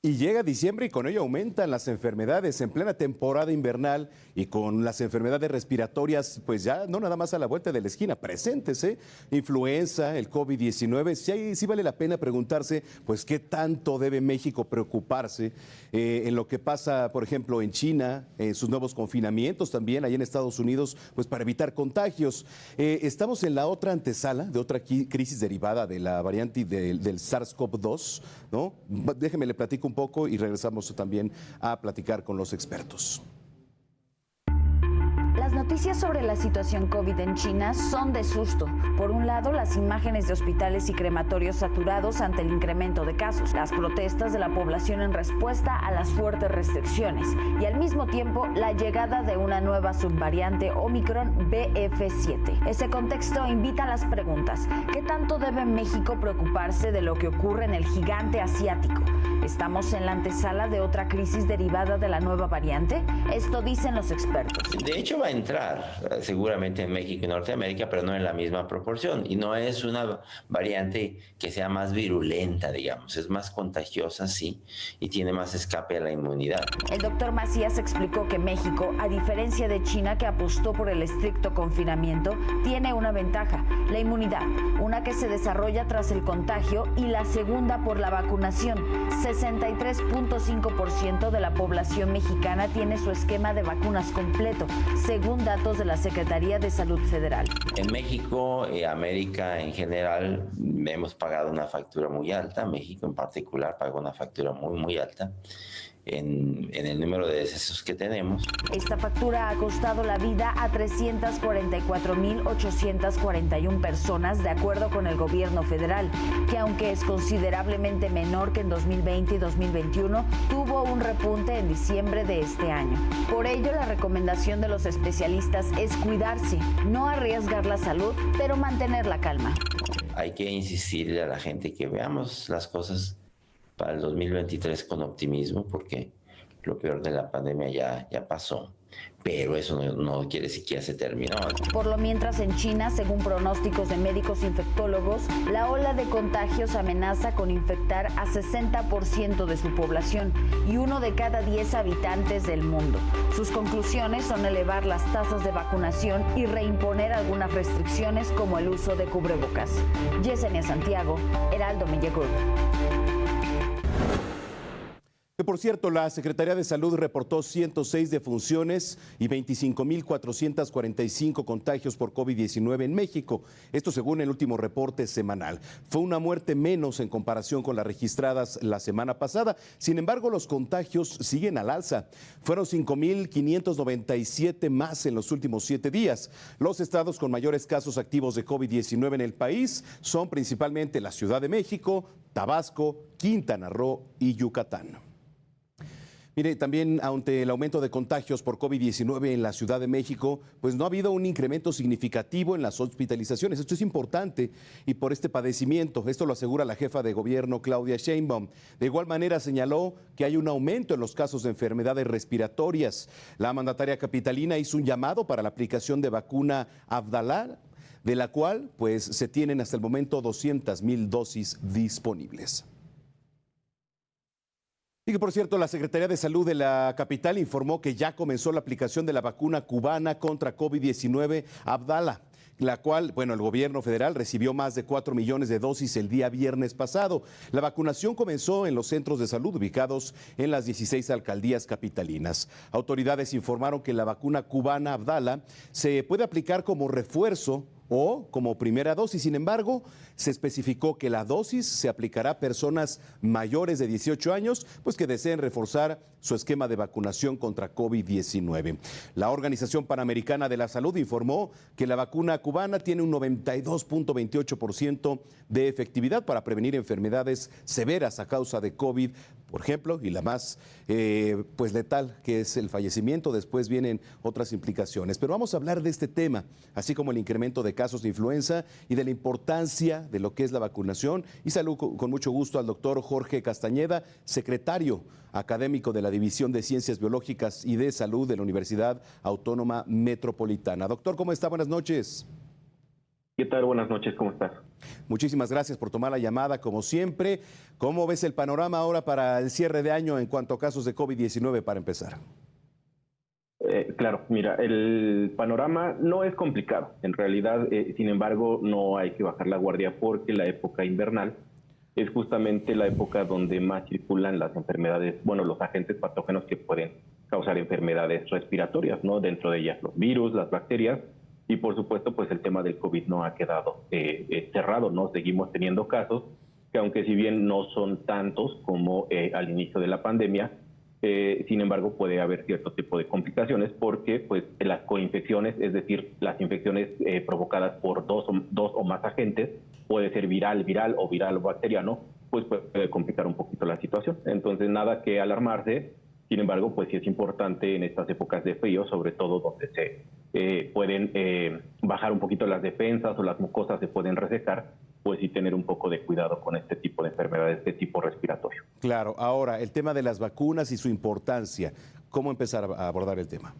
Y llega diciembre y con ello aumentan las enfermedades en plena temporada invernal y con las enfermedades respiratorias, pues ya no nada más a la vuelta de la esquina, presentes, ¿eh? Influenza, el COVID-19, sí vale la pena preguntarse, pues qué tanto debe México preocuparse en lo que pasa, por ejemplo, en China, en sus nuevos confinamientos también, ahí en Estados Unidos, pues para evitar contagios. Estamos en la otra antesala de otra crisis derivada de la variante del SARS-CoV-2, ¿no? Déjeme le platico un poco y regresamos también a platicar con los expertos. Las noticias sobre la situación COVID en China son de susto. Por un lado, las imágenes de hospitales y crematorios saturados ante el incremento de casos, las protestas de la población en respuesta a las fuertes restricciones y al mismo tiempo la llegada de una nueva subvariante Omicron BF7. Ese contexto invita a las preguntas. ¿Qué tanto debe México preocuparse de lo que ocurre en el gigante asiático? ¿Estamos en la antesala de otra crisis derivada de la nueva variante? Esto dicen los expertos. De hecho, va a entrar seguramente en México y Norteamérica, pero no en la misma proporción. Y no es una variante que sea más virulenta, digamos. Es más contagiosa, sí, y tiene más escape a la inmunidad. El doctor Macías explicó que México, a diferencia de China, que apostó por el estricto confinamiento, tiene una ventaja, la inmunidad, una que se desarrolla tras el contagio y la segunda por la vacunación. 63.5% de la población mexicana tiene su esquema de vacunas completo, según datos de la Secretaría de Salud Federal. En México y América en general hemos pagado una factura muy alta. México en particular pagó una factura muy alta en el número de decesos que tenemos. Esta factura ha costado la vida a 344.841 personas, de acuerdo con el gobierno federal, que aunque es considerablemente menor que en 2020 y 2021, tuvo un repunte en diciembre de este año. Por ello, la recomendación de los especialistas es cuidarse, no arriesgar la salud, pero mantener la calma. Hay que insistirle a la gente que veamos las cosas para el 2023 con optimismo, porque lo peor de la pandemia ya pasó, pero eso no quiere decir que ya se terminó. Por lo mientras, en China, según pronósticos de médicos infectólogos, la ola de contagios amenaza con infectar a 60% de su población y 1 de cada 10 habitantes del mundo. Sus conclusiones son elevar las tasas de vacunación y reimponer algunas restricciones como el uso de cubrebocas. Yesenia Santiago, Heraldo Media Group. Que por cierto, la Secretaría de Salud reportó 106 defunciones y 25.445 contagios por COVID-19 en México. Esto según el último reporte semanal. Fue una muerte menos en comparación con las registradas la semana pasada. Sin embargo, los contagios siguen al alza. Fueron 5.597 más en los últimos 7 días. Los estados con mayores casos activos de COVID-19 en el país son principalmente la Ciudad de México, Tabasco, Quintana Roo y Yucatán. Mire, también ante el aumento de contagios por COVID-19 en la Ciudad de México, pues no ha habido un incremento significativo en las hospitalizaciones. Esto es importante y por este padecimiento. Esto lo asegura la jefa de gobierno, Claudia Sheinbaum. De igual manera señaló que hay un aumento en los casos de enfermedades respiratorias. La mandataria capitalina hizo un llamado para la aplicación de vacuna Abdala, de la cual pues se tienen hasta el momento 200,000 dosis disponibles. Y que por cierto, la Secretaría de Salud de la capital informó que ya comenzó la aplicación de la vacuna cubana contra COVID-19 Abdala, la cual, el gobierno federal recibió más de 4 millones de dosis el día viernes pasado. La vacunación comenzó en los centros de salud ubicados en las 16 alcaldías capitalinas. Autoridades informaron que la vacuna cubana Abdala se puede aplicar como refuerzo o como primera dosis. Sin embargo, se especificó que la dosis se aplicará a personas mayores de 18 años, pues que deseen reforzar su esquema de vacunación contra COVID-19. La Organización Panamericana de la Salud informó que la vacuna cubana tiene un 92.28% de efectividad para prevenir enfermedades severas a causa de COVID, por ejemplo, y la más letal, que es el fallecimiento. Después vienen otras implicaciones. Pero vamos a hablar de este tema, así como el incremento de casos de influenza y de la importancia de lo que es la vacunación. Y saludo con mucho gusto al doctor Jorge Castañeda, secretario académico de la División de Ciencias Biológicas y de Salud de la Universidad Autónoma Metropolitana. Doctor, ¿cómo está? Buenas noches. ¿Qué tal? Buenas noches, ¿cómo estás? Muchísimas gracias por tomar la llamada, como siempre. ¿Cómo ves el panorama ahora para el cierre de año en cuanto a casos de COVID-19 para empezar? Claro, mira, el panorama no es complicado. En realidad, sin embargo, no hay que bajar la guardia porque la época invernal es justamente la época donde más circulan las enfermedades, bueno, los agentes patógenos que pueden causar enfermedades respiratorias, ¿no? Dentro de ellas los virus, las bacterias y por supuesto pues el tema del COVID no ha quedado cerrado, ¿no? Seguimos teniendo casos que aunque si bien no son tantos como al inicio de la pandemia, sin embargo puede haber cierto tipo de complicaciones porque pues las coinfecciones, es decir, las infecciones provocadas por dos o más agentes, puede ser viral o viral o bacteriano, pues puede complicar un poquito la situación. Entonces nada que alarmarse, sin embargo pues sí es importante en estas épocas de frío, sobre todo donde se pueden bajar un poquito las defensas o las mucosas se pueden resecar, pues sí tener un poco de cuidado con este tipo de enfermedades de tipo respiratorio. Claro, ahora el tema de las vacunas y su importancia, ¿cómo empezar a abordar el tema?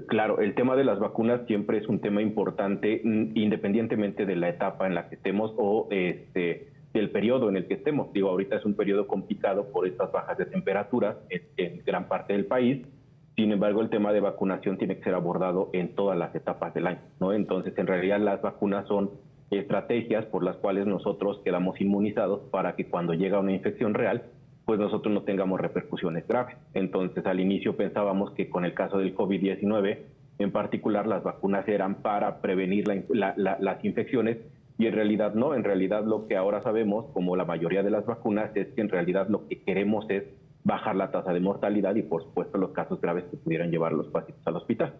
Claro, el tema de las vacunas siempre es un tema importante independientemente de la etapa en la que estemos o del periodo en el que estemos. Digo, ahorita es un periodo complicado por estas bajas de temperaturas en gran parte del país. Sin embargo, el tema de vacunación tiene que ser abordado en todas las etapas del año, ¿no? Entonces, en realidad las vacunas son estrategias por las cuales nosotros quedamos inmunizados para que cuando llega una infección real, pues nosotros no tengamos repercusiones graves. Entonces, al inicio pensábamos que con el caso del COVID-19, en particular, las vacunas eran para prevenir las infecciones y en realidad no. En realidad lo que ahora sabemos, como la mayoría de las vacunas, es que en realidad lo que queremos es bajar la tasa de mortalidad y, por supuesto, los casos graves que pudieran llevar a los pacientes al hospital.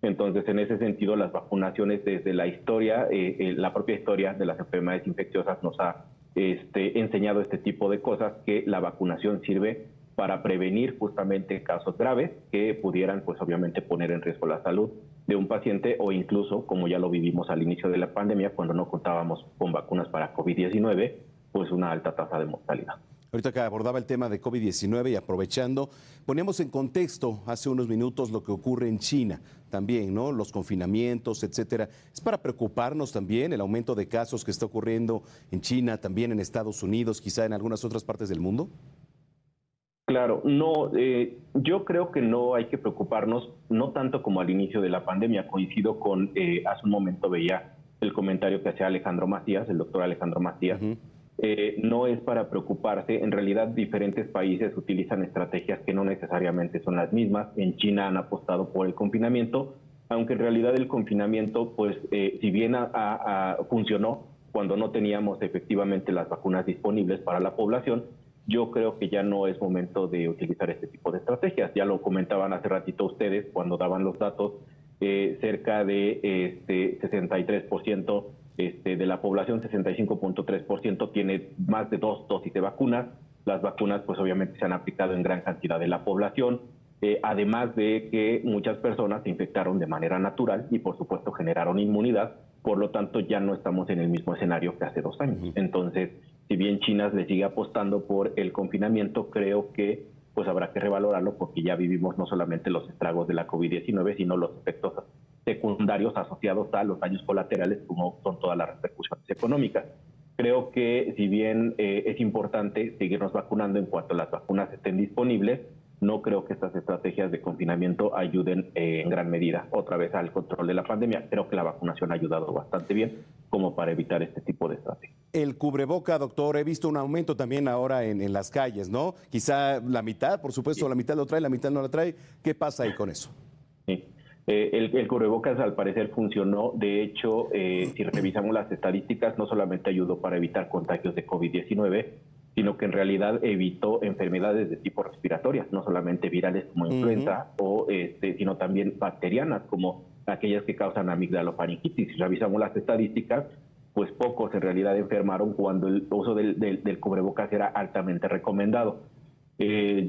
Entonces, en ese sentido, las vacunaciones desde la historia, la propia historia de las enfermedades infecciosas nos ha enseñado este tipo de cosas, que la vacunación sirve para prevenir justamente casos graves que pudieran, pues obviamente, poner en riesgo la salud de un paciente o incluso, como ya lo vivimos al inicio de la pandemia, cuando no contábamos con vacunas para COVID-19, pues una alta tasa de mortalidad. Ahorita que abordaba el tema de COVID-19 y aprovechando, poníamos en contexto hace unos minutos lo que ocurre en China también, ¿no? Los confinamientos, etcétera. ¿Es para preocuparnos también el aumento de casos que está ocurriendo en China, también en Estados Unidos, quizá en algunas otras partes del mundo? Claro, no, yo creo que no hay que preocuparnos, no tanto como al inicio de la pandemia. Coincido con, hace un momento veía el comentario que hacía Alejandro Macías, el doctor Alejandro Macías. No es para preocuparse. En realidad, diferentes países utilizan estrategias que no necesariamente son las mismas. En China han apostado por el confinamiento, aunque en realidad el confinamiento, pues, si bien funcionó cuando no teníamos efectivamente las vacunas disponibles para la población, yo creo que ya no es momento de utilizar este tipo de estrategias. Ya lo comentaban hace ratito ustedes cuando daban los datos, cerca de 63%. De la población, 65.3% tiene más de 2 dosis de vacunas. Las vacunas, pues obviamente se han aplicado en gran cantidad de la población, además de que muchas personas se infectaron de manera natural y por supuesto generaron inmunidad, por lo tanto ya no estamos en el mismo escenario que hace 2 años. Entonces, si bien China le sigue apostando por el confinamiento, creo que pues habrá que revalorarlo porque ya vivimos no solamente los estragos de la COVID-19, sino los efectos secundarios asociados a los daños colaterales, como son todas las repercusiones económicas. Creo que si bien es importante seguirnos vacunando en cuanto las vacunas estén disponibles, no creo que estas estrategias de confinamiento ayuden en gran medida otra vez al control de la pandemia. Creo que la vacunación ha ayudado bastante bien como para evitar este tipo de estrategias. El cubreboca, doctor, he visto un aumento también ahora en las calles, ¿no? Quizá la mitad, por supuesto, la mitad lo trae, la mitad no lo trae. ¿Qué pasa ahí con eso? Sí. El cubrebocas al parecer funcionó. De hecho, si revisamos las estadísticas, no solamente ayudó para evitar contagios de COVID-19, sino que en realidad evitó enfermedades de tipo respiratorias, no solamente virales como influenza, sino también bacterianas como aquellas que causan amigdalofaringitis. Si revisamos las estadísticas, pues pocos en realidad enfermaron cuando el uso del cubrebocas era altamente recomendado.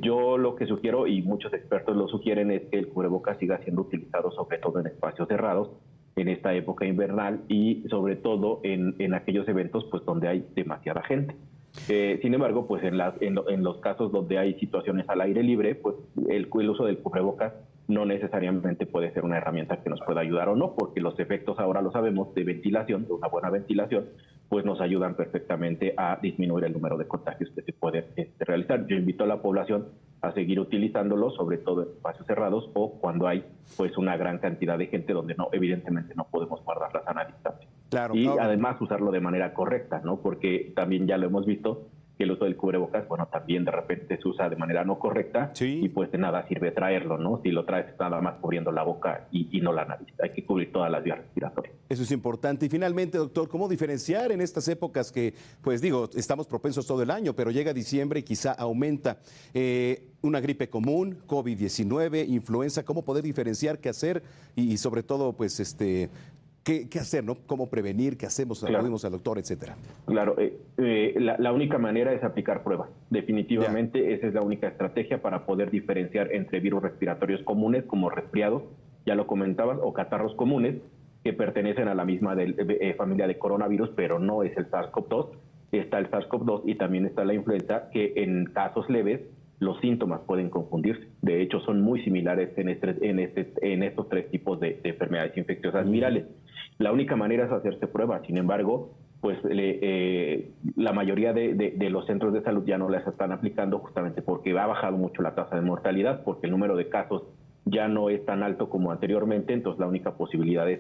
Yo lo que sugiero, y muchos expertos lo sugieren, es que el cubrebocas siga siendo utilizado sobre todo en espacios cerrados, en esta época invernal y sobre todo en aquellos eventos pues donde hay demasiada gente. Sin embargo, pues en los casos donde hay situaciones al aire libre, pues el uso del cubrebocas no necesariamente puede ser una herramienta que nos pueda ayudar o no, porque los efectos ahora lo sabemos de ventilación, de una buena ventilación, pues nos ayudan perfectamente a disminuir el número de contagios que se pueden realizar. Yo invito a la población a seguir utilizándolos, sobre todo en espacios cerrados o cuando hay pues una gran cantidad de gente donde evidentemente no podemos guardar la sana distancia. Claro, y claro. además usarlo de manera correcta, ¿no? Porque también ya lo hemos visto que el uso del cubrebocas, bueno, también de repente se usa de manera no correcta, Sí. y pues de nada sirve traerlo, ¿no? Si lo traes nada más cubriendo la boca y no la nariz. Hay que cubrir todas las vías respiratorias. Eso es importante. Y finalmente, doctor, ¿cómo diferenciar en estas épocas que, pues digo, estamos propensos todo el año, pero llega diciembre y quizá aumenta una gripe común, COVID-19, influenza? ¿Cómo poder diferenciar qué hacer y sobre todo, pues, ¿qué hacer, no? ¿Cómo prevenir? ¿Qué hacemos? Claro. Acudimos al doctor, etcétera. Claro, la única manera es aplicar pruebas. Definitivamente esa es la única estrategia para poder diferenciar entre virus respiratorios comunes como resfriados, ya lo comentabas, o catarros comunes que pertenecen a la misma familia de coronavirus, pero no es el SARS-CoV-2. Está el SARS-CoV-2 y también está la influenza, que en casos leves los síntomas pueden confundirse. De hecho, son muy similares en estos tres tipos de enfermedades infecciosas virales. La única manera es hacerse pruebas. Sin embargo, pues la mayoría de los centros de salud ya no las están aplicando, justamente porque ha bajado mucho la tasa de mortalidad, porque el número de casos ya no es tan alto como anteriormente. Entonces la única posibilidad es,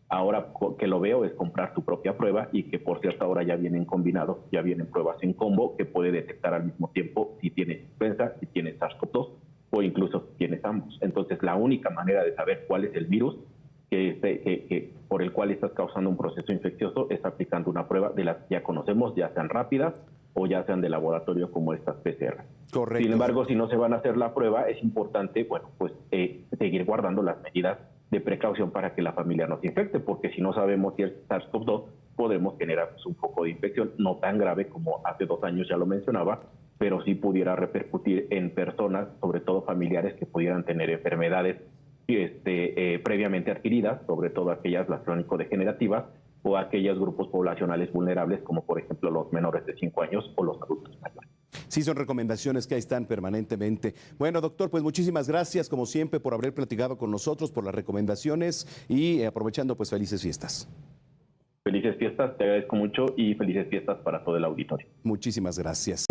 ahora que lo veo, es comprar tu propia prueba, y que por cierto ahora ya vienen combinados, ya vienen pruebas en combo que puede detectar al mismo tiempo si tienes influenza, si tienes SARS-CoV-2 o incluso si tienes ambos. Entonces la única manera de saber cuál es el virus por el cual estás causando un proceso infeccioso es aplicando una prueba de las que ya conocemos, ya sean rápidas o ya sean de laboratorio como estas PCR. Correcto. Sin embargo, si no se van a hacer la prueba, es importante, bueno, pues seguir guardando las medidas de precaución para que la familia no se infecte, porque si no sabemos si es SARS-CoV-2, podemos generar pues, un foco de infección, no tan grave como hace 2 años ya lo mencionaba, pero sí pudiera repercutir en personas, sobre todo familiares, que pudieran tener enfermedades previamente adquiridas, sobre todo aquellas, las crónico-degenerativas, o aquellos grupos poblacionales vulnerables, como por ejemplo los menores de 5 años o los adultos mayores. Sí, son recomendaciones que ahí están permanentemente. Bueno, doctor, pues muchísimas gracias, como siempre, por haber platicado con nosotros, por las recomendaciones y aprovechando, pues felices fiestas. Felices fiestas, te agradezco mucho y felices fiestas para todo el auditorio. Muchísimas gracias.